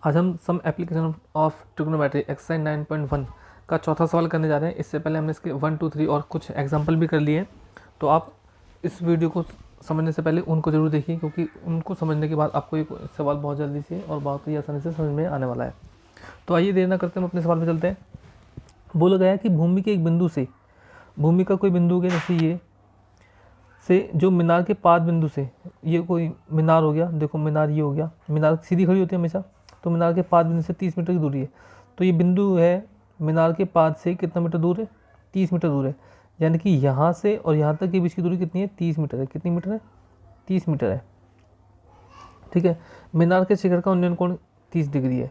आज हम some application of trigonometry exercise 9.1 का चौथा सवाल करने जा रहे हैं। इससे पहले हमने इसके 1, 2, 3 और कुछ एग्जाम्पल भी कर लिए हैं। तो आप इस वीडियो को समझने से पहले उनको ज़रूर देखिए, क्योंकि उनको समझने के बाद आपको ये सवाल बहुत जल्दी से और बहुत ही आसानी से समझ में आने वाला है। तो आइए देर ना करते हम अपने सवाल में चलते हैं। बोला गया है कि भूमि के एक बिंदु से, भूमि का कोई बिंदु हो गया जैसे ये से, जो मीनार के पाद बिंदु से, ये कोई मीनार हो गया, देखो मीनार ये हो गया, मीनार सीधी खड़ी होती है हमेशा, तो मीनार के पाद बिंदु से 30 मीटर की दूरी है। तो ये बिंदु है मीनार के पाद से कितना मीटर दूर है, 30 मीटर दूर है। यानी कि यहाँ से और यहाँ तक के बीच की दूरी कितनी है, 30 मीटर है। कितनी मीटर है, 30 मीटर है। ठीक है। मीनार के शिखर का उन्नयन कोण 30 डिग्री है।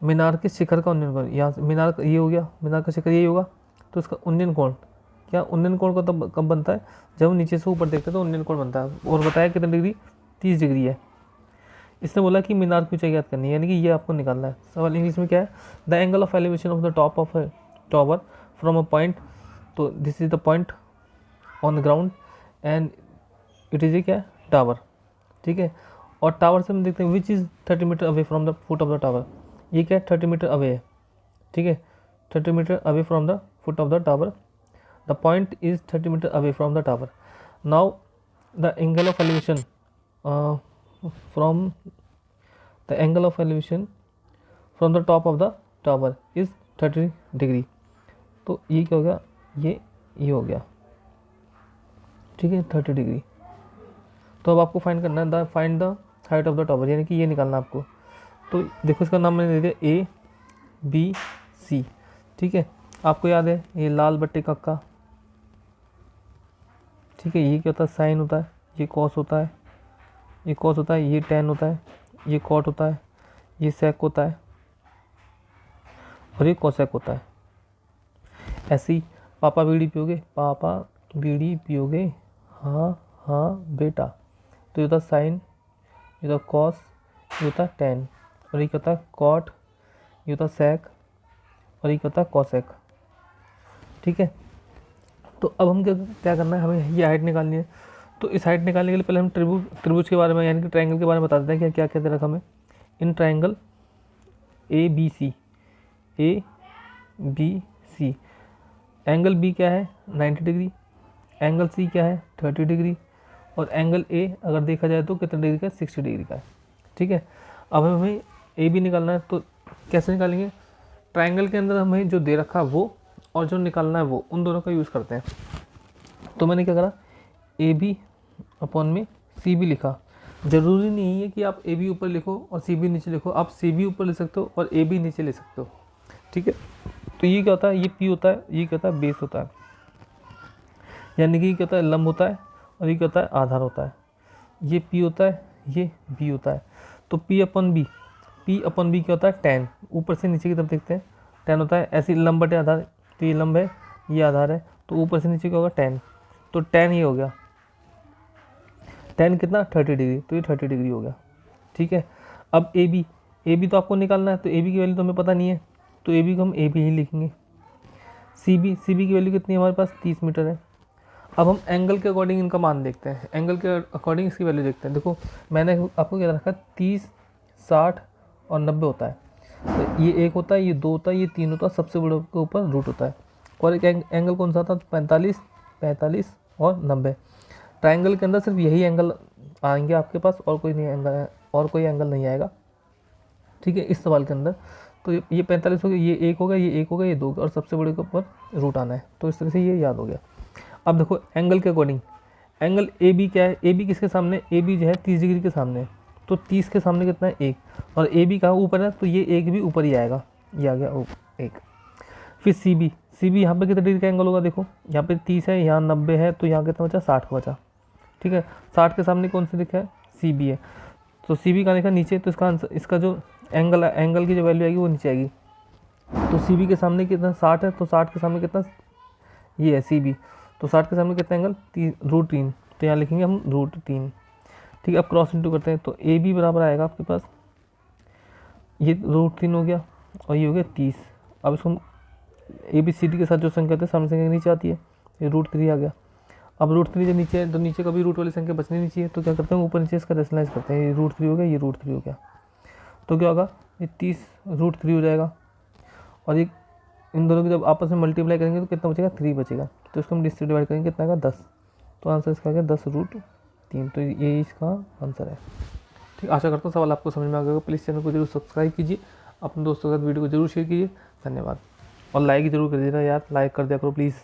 मीनार के शिखर का उन्नयन कोण, यहाँ से मीनार ये हो गया, मीनार का शिखर यही होगा, तो इसका उन्नयन कोण, क्या उन्नयन कोण का तब कब बनता है, जब हम नीचे से ऊपर देखते हैं तो उन्नयन कोण बनता है। और बताया कितना डिग्री, 30 डिग्री है। इसने बोला कि मीनार की ऊंचाई ज्ञात करनी है, यानी कि ये आपको निकालना है। सवाल इंग्लिश में क्या है, the angle of elevation of the top of a tower from a point, तो this is the point on the ground and it is a क्या, टावर। ठीक है। और टावर से हम देखते हैं which is 30 metre away from the foot of the tower, ये क्या है, 30 मीटर अवे है। ठीक है, 30 metre away from the foot of the tower, the point is 30 metre away from the tower. Now the angle of elevation from the angle of elevation from the top of the tower is 30 degree. तो ये क्या हो गया, ये हो गया। ठीक है, 30 डिग्री। तो अब आपको फाइंड करना है, find the height of the tower, यानी कि ये निकालना है आपको। तो देखो इसका नाम मैंने दे दिया ABC। ठीक है, आपको याद है ये लाल बट्टे कक्का। ठीक है, ये क्या होता है, साइन होता है, ये कॉस होता है, ये कॉस होता है, ये टैन होता है, ये कॉट होता है, ये सेक होता है और ये कोसेक होता है। ऐसे ही पापा बीड़ी पियोगे, पापा बीड़ी पियोगे, हाँ हाँ बेटा, तो ये होता है साइन, ये होता है कॉस, ये होता है टैन, और ये क्या होता है कॉट, ये होता है सेक और ये क्या होता है कोसेक। ठीक है। तो अब हम क्या करना है, हमें ये हाइट निकालनी है। तो इस हाइट निकालने के लिए पहले हम त्रिभुज के बारे में, यानी कि ट्रायंगल के बारे में बता देते हैं कि क्या क्या दे रखा हमें। In triangle ABC, ABC, angle B क्या है 90 डिग्री, एंगल C क्या है 30 डिग्री, और एंगल A अगर देखा जाए तो कितने डिग्री का है, 60 डिग्री का है। ठीक है। अब हमें AB निकालना है, तो कैसे निकालेंगे, ट्रायंगल के अंदर हमें जो दे रखा है वो और जो निकालना है वो, उन दोनों का यूज़ करते हैं। तो मैंने क्या करा, AB अपॉन में CB लिखा। ज़रूरी नहीं है कि आप AB ऊपर लिखो और CB नीचे लिखो, आप CB ऊपर ले सकते हो और AB नीचे ले सकते हो। ठीक है। तो ये क्या होता है, ये P होता है, ये क्या होता है बेस होता है, यानी कि क्या होता है लंब होता है, और ये क्या होता है आधार होता है। ये P होता है, ये B होता है। तो P अपन B क्या होता है टैन, ऊपर से नीचे की तरफ देखते हैं टैन होता है। ऐसी लंब बटे आधार, तो ये लंब है, ये आधार है, तो ऊपर से नीचे क्या होगा टैन, तो टैन ये हो गया, टैन कितना 30 डिग्री, तो ये 30 डिग्री हो गया। ठीक है। अब AB तो आपको निकालना है, तो AB की वैल्यू तो हमें पता नहीं है, तो AB को हम AB ही लिखेंगे। CB की वैल्यू कितनी है हमारे पास, 30 मीटर है। अब हम एंगल के अकॉर्डिंग इनका मान देखते हैं, एंगल के अकॉर्डिंग इसकी वैल्यू देखते हैं। देखो मैंने आपको क्या रखा, 30, 60 और 90 होता है। तो ये 1 होता है, ये 2 होता है, ये 3 होता है, सबसे बड़े के ऊपर रूट होता है। और एक एंगल कौन सा था, 45 और 90। ट्रायंगल के अंदर सिर्फ यही एंगल आएंगे आपके पास, और कोई नहीं एंगल, और कोई एंगल नहीं आएगा। ठीक है, इस सवाल के अंदर। तो ये 45 हो गया, ये 1 होगा, ये 1 होगा, ये 2 होगा, और सबसे बड़े के ऊपर रूट आना है। तो इस तरह से ये याद हो गया। अब देखो एंगल के अकॉर्डिंग, एंगल AB क्या है, AB किसके सामने, AB जो है 30 डिग्री के सामने है, तो 30 के सामने कितना है 1, और AB कहाँ ऊपर है, तो ये 1 भी ऊपर ही आएगा, ये आ गया 1। फिर CB यहाँ पे कितने डिग्री का एंगल होगा, देखो यहाँ पे 30 है, यहाँ 90 है, तो यहाँ कितना बचा 60 का बचा। ठीक है, 60 के सामने कौन सा दिखा है, CB है, तो CB का देखा नीचे, तो इसका आंसर, इसका जो एंगल है, एंगल की जो वैल्यू आएगी वो नीचे आएगी। तो CB के सामने कितना 60 है, तो 60 के सामने कितना ये है CB, तो 60 के सामने कितना एंगल, √3, तो यहाँ लिखेंगे हम √3। ठीक है। अब क्रॉस इंटू करते हैं, तो AB बराबर आएगा आपके पास, ये √3 हो गया और ये हो गया 30। अब इसको ABCD के साथ जो संख्या होती है सामने संख्या नीचे आती है, ये √3 आ गया। अब √3 जब नीचे है तो नीचे कभी रूट वाली संख्या बचनी नहीं चाहिए, तो क्या करते हैं ऊपर नीचे इसका रेशनलाइज करते हैं, ये √3 हो गया, ये √3 हो गया, तो क्या होगा ये 30√3 हो जाएगा। और ये इन दोनों की जब आपस में मल्टीप्लाई करेंगे तो कितना बचेगा, 3 बचेगा। तो इसको हम इससे डिवाइड करेंगे, कितना का 10। तो आंसर इसका आ गया 10√3। तो ये इसका आंसर है। ठीक, आशा करता हूँ सवाल आपको समझ में आ गया। प्लीज़ चैनल को जरूर सब्सक्राइब कीजिए, अपने दोस्तों के साथ वीडियो को जरूर शेयर कीजिए। धन्यवाद। और लाइक जरूर कर दीजिएगा यार, लाइक कर दिया करो प्लीज़।